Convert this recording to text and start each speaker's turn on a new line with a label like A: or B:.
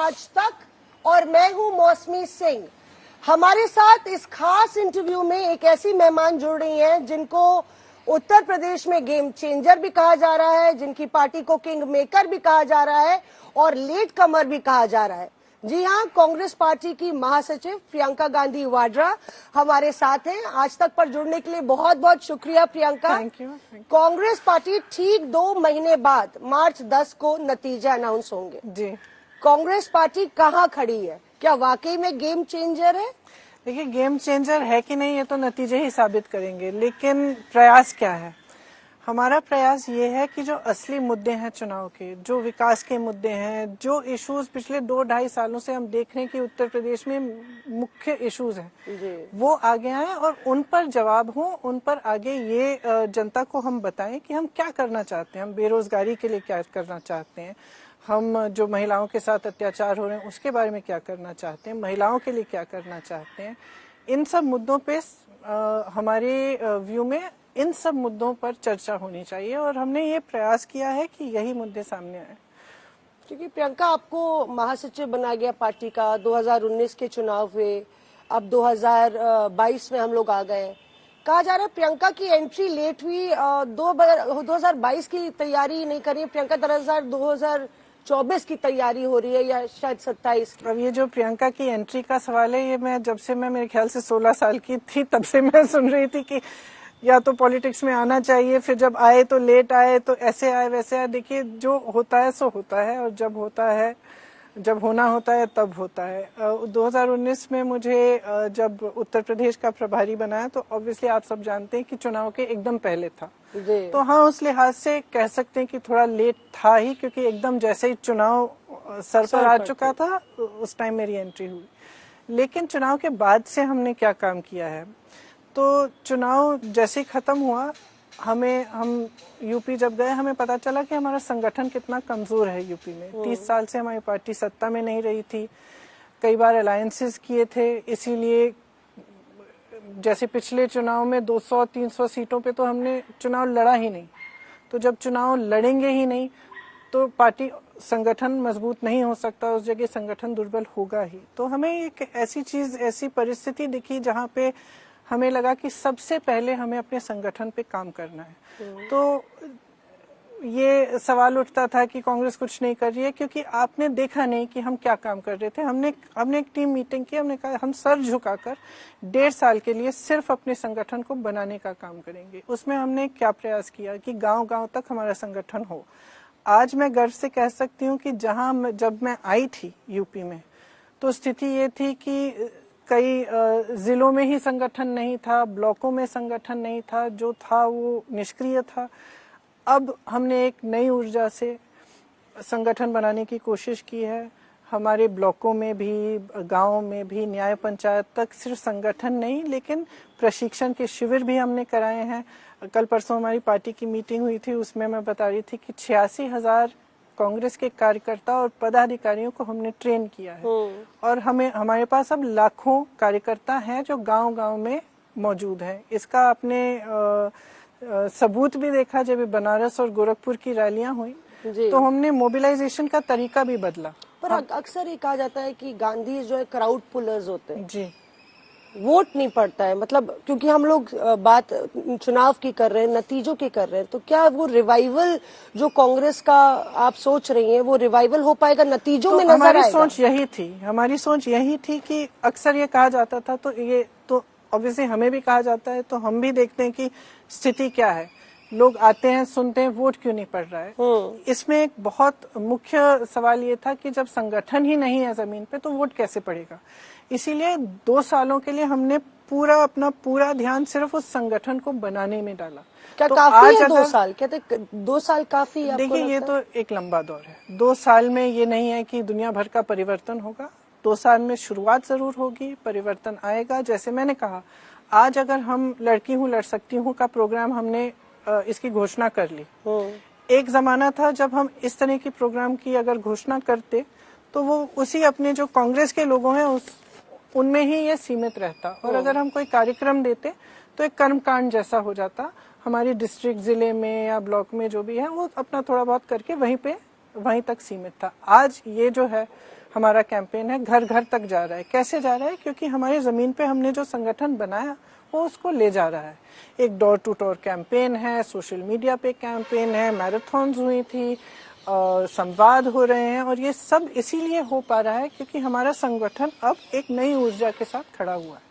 A: आज तक और मैं हूं मौसमी सिंह। हमारे साथ इस खास इंटरव्यू में एक ऐसी मेहमान जुड़ रही हैं जिनको उत्तर प्रदेश में गेम चेंजर भी कहा जा रहा है, जिनकी पार्टी को किंग मेकर भी कहा जा रहा है और लेट कमर भी कहा जा रहा है। जी हाँ, कांग्रेस पार्टी की महासचिव प्रियंका गांधी वाड्रा हमारे साथ हैं। आज तक पर जुड़ने के लिए बहुत बहुत शुक्रिया Priyanka.
B: Thank you.
A: Congress party ठीक 2 महीने बाद मार्च 10 को नतीजे अनाउंस होंगे
B: जी।
A: कांग्रेस पार्टी कहाँ खड़ी है? क्या वाकई में गेम चेंजर है?
B: देखिए, गेम चेंजर है कि नहीं ये तो नतीजे ही साबित करेंगे, लेकिन प्रयास क्या है? हमारा प्रयास ये है कि जो असली मुद्दे हैं चुनाव के, जो विकास के मुद्दे हैं, जो इश्यूज पिछले 2-2.5 सालों से हम देख रहे हैं कि उत्तर प्रदेश में मुख्य इश्यूज हैं, वो आगे आए और उन पर जवाब हो, उन पर आगे ये जनता को हम बताएं कि हम क्या करना चाहते हैं। हम बेरोजगारी के लिए क्या करना चाहते हैं, हम जो महिलाओं के साथ अत्याचार हो रहे हैं उसके बारे में क्या करना चाहते हैं, महिलाओं के लिए क्या करना चाहते हैं। इन सब मुद्दों पे हमारे व्यू में इन सब मुद्दों पर चर्चा होनी चाहिए और हमने ये प्रयास किया है कि यही मुद्दे सामने आए।
A: क्योंकि प्रियंका, आपको महासचिव बनाया गया पार्टी का, 2019 के चुनाव हुए, अब 2022 में हम लोग आ गए। कहा जा रहा है प्रियंका की एंट्री लेट हुई, 2022 की तैयारी नहीं करी है प्रियंका, दरअसल 2024 की तैयारी हो रही है या शायद 27 की।
B: अब ये जो प्रियंका की एंट्री का सवाल है, ये मैं जब से मैं मेरे ख्याल से 16 साल की थी तब से मैं सुन रही थी कि या तो पॉलिटिक्स में आना चाहिए, फिर जब आए तो लेट आए, तो ऐसे आए वैसे आए। देखिए, जो होता है सो होता है और जब होता है, जब होना होता है तब होता है। 2019 में मुझे जब उत्तर प्रदेश का प्रभारी बनाया तो ऑब्वियसली आप सब जानते हैं कि चुनाव के एकदम पहले था, तो हाँ उस लिहाज से कह सकते हैं कि थोड़ा लेट था ही, क्योंकि एकदम जैसे ही चुनाव सर पर आ चुका था उस टाइम मेरी एंट्री हुई। लेकिन चुनाव के बाद से हमने क्या काम किया है, तो चुनाव जैसे खत्म हुआ, हम यूपी जब गए हमें पता चला कि हमारा संगठन कितना कमजोर है यूपी में। 30 साल से हमारी पार्टी सत्ता में नहीं रही थी, कई बार अलायंसेस किए थे, इसीलिए जैसे पिछले चुनाव में 200-300 सीटों पे तो हमने चुनाव लड़ा ही नहीं। तो जब चुनाव लड़ेंगे ही नहीं तो पार्टी संगठन मजबूत नहीं हो सकता, उस जगह संगठन दुर्बल होगा ही। तो हमें एक ऐसी चीज, ऐसी परिस्थिति दिखी जहाँ पे हमें लगा कि सबसे पहले हमें अपने संगठन पे काम करना है। तो ये सवाल उठता था कि कांग्रेस कुछ नहीं कर रही है, क्योंकि आपने देखा नहीं कि हम क्या काम कर रहे थे। हमने एक टीम मीटिंग की, हमने कहा हम सर झुकाकर 1.5 साल के लिए सिर्फ अपने संगठन को बनाने का काम करेंगे। उसमें हमने क्या प्रयास किया कि गांव-गांव तक हमारा संगठन हो। आज मैं गर्व से कह सकती हूँ कि जब मैं आई थी यूपी में, तो स्थिति ये थी कि कई जिलों में ही संगठन नहीं था, ब्लॉकों में संगठन नहीं था, जो था वो निष्क्रिय था। अब हमने एक नई ऊर्जा से संगठन बनाने की कोशिश की है। हमारे ब्लॉकों में भी, गांवों में भी, न्याय पंचायत तक सिर्फ संगठन नहीं लेकिन प्रशिक्षण के शिविर भी हमने कराए हैं। कल परसों हमारी पार्टी की मीटिंग हुई थी, उसमें मैं बता रही थी कि 86,000 कांग्रेस के कार्यकर्ता और पदाधिकारियों को हमने ट्रेन किया है और हमारे पास अब लाखों कार्यकर्ता हैं जो गांव-गांव में मौजूद हैं। इसका आपने सबूत भी देखा जब बनारस और गोरखपुर की रैलियां हुई, तो हमने मोबिलाइजेशन का तरीका भी बदला।
A: पर अक्सर ये कहा जाता है कि गांधी जो है क्राउड पुलर्स होते हैं
B: जी,
A: वोट नहीं पड़ता है, मतलब क्योंकि हम लोग बात चुनाव की कर रहे हैं, नतीजों की कर रहे हैं, तो क्या वो रिवाइवल जो कांग्रेस का आप सोच रही हैं वो रिवाइवल हो पाएगा, नतीजों में नजर आएगा?
B: हमारी सोच यही थी कि अक्सर ये कहा जाता था, तो ये तो ऑब्वियसली हमें भी कहा जाता है, तो हम भी देखते हैं कि स्थिति क्या है। लोग आते हैं, सुनते हैं, वोट क्यों नहीं पड़ रहा है। इसमें एक बहुत मुख्य सवाल ये था कि जब संगठन ही नहीं है जमीन पे तो वोट कैसे पड़ेगा। इसीलिए 2 सालों के लिए हमने अपना पूरा ध्यान सिर्फ उस संगठन को बनाने में डाला।
A: क्या
B: तो
A: काफी है 2 साल? कहते 2 साल काफी है?
B: देखिए, ये तो एक लंबा दौर है। 2 साल में ये नहीं है कि दुनिया भर का परिवर्तन होगा। 2 साल में शुरुआत जरूर होगी, परिवर्तन आएगा। जैसे मैंने कहा, आज अगर हम लड़की हूँ लड़ सकती हूँ का प्रोग्राम हमने इसकी घोषणा कर ली। एक जमाना था जब हम इस तरह की प्रोग्राम की अगर घोषणा करते तो वो उसी अपने जो कांग्रेस के लोगों हैं उनमें ही ये सीमित रहता, और अगर हम कोई कार्यक्रम देते तो एक कर्मकांड जैसा हो जाता। हमारी डिस्ट्रिक्ट, जिले में या ब्लॉक में जो भी है वो अपना थोड़ा बहुत करके वहीं पे वहीं तक सीमित था। आज ये जो है हमारा कैंपेन है, घर घर तक जा रहा है। कैसे जा रहा है? क्योंकि हमारी जमीन पे हमने जो संगठन बनाया वो उसको ले जा रहा है। एक डोर टू डोर कैंपेन है, सोशल मीडिया पे कैंपेन है, मैराथन्स हुई थी और संवाद हो रहे हैं, और ये सब इसीलिए हो पा रहा है क्योंकि हमारा संगठन अब एक नई ऊर्जा के साथ खड़ा हुआ है।